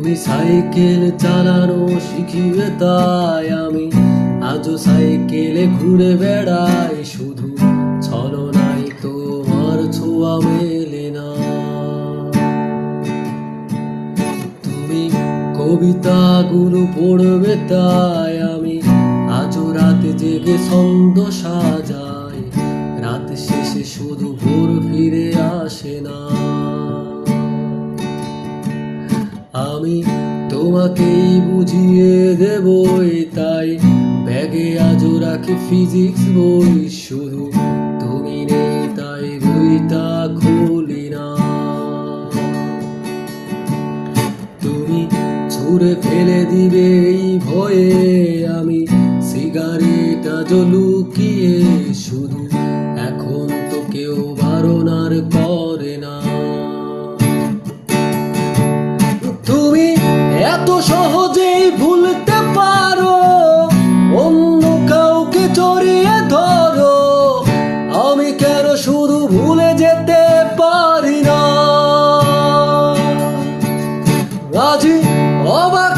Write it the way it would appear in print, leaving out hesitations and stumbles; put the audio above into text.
তুমি সাইকেল চালানো শিখিয়ে তাই আমি আজও সাইকেলে ঘুরে বেড়াই, শুধু ছলনায় তোমার ছোঁয়া মেলে না। তুমি কবিতাগুলো পড়বে তাই আমি আজও রাত জেগে ছন্দ সাজাই, রাত শেষে শুধু ভোর ফিরে আসে না। আমি তোমাকেই বুঝিয়ে দেবই তাই ব্যাগে আজও রাখি ফিজিক্স বই, শুধু তুমি নেই তাই বইটা খুলি না। তুমি ছুঁড়ে ফেলে দিবে এই ভয়ে আমি সিগারেট আজও লুকিয়ে, শুধু এখন তো কেউ বারণ আর করে না। তুমি এত সহজেই ভুলতে পারো, অন্য কাউকে জড়িয়ে ধরো, আমি কেন শুধু ভুলে যেতে পারি না। আজ অবাক